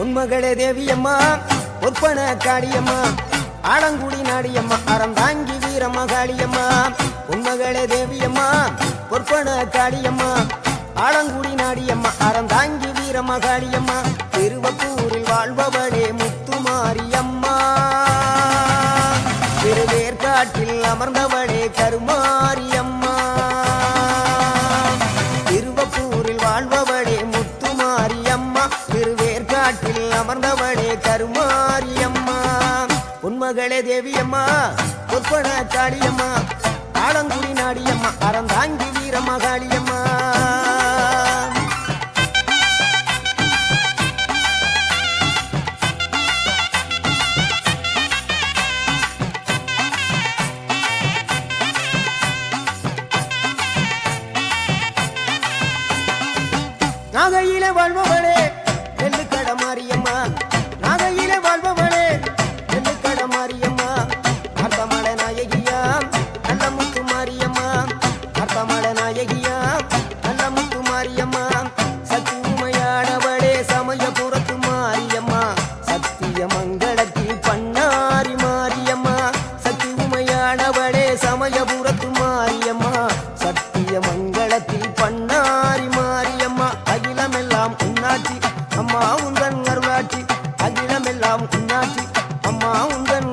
உன்மகளே தேவியம்மா ஒப்பன காளியம்மா ஆலங்குடி நாடியம்மா அறந்தாங்கி வீரமகாளியம்மா உன்மகளே தேவியம்மா ஒப்பன காளியம்மா ஆலங்குடி நாடியம்மா அறந்தாங்கி வீரமகாளியம்மா திருவப்பூரில் வாழ்பவளே முத்துமாரியம்மா திருவேற்காட்டில் அமர்ந்தவளே கருமாரியம்மா திருவப்பூரில் வாழ்பவளே முத்துமாரியம்மா திருவேற்காட்டில் அமர்ந்தவளே கருமாரியம்மா உன்மகளே தேவியம்மா ஒப்பன காளியம்மா ஆலங்குடி நாடியம்மா அறந்தாங்கி வீரமகாளியம்மா நாகையிலே வாழ்பவளே நெல்லுக்கட மாரியம்மா நாகையிலே வாழ்பவளே நெல்லுக்கட மாரியம்மா அர்த்தமட நாயகியா நல்ல முத்து மாரியம்மா அர்த்தமட நாயகியா நல்ல முத்து மாரியம்மா சக்தி உமையானவளே சமயபுரத்து மாரியம்மா சத்திய மங்களத்தில் பண்ணாரி மாரியம்மா சக்தி உமையானவளே சமயபுரத்து மாரியம்மா சத்திய மங்களத்தில் பண்ணாரி மாரியம்மா அகிலமெல்லாம் உன்னாட்சி அம்மா உந்தன் அருளாட்சி அகிலமெல்லாம் உன்னாட்சி அம்மா உந்தன்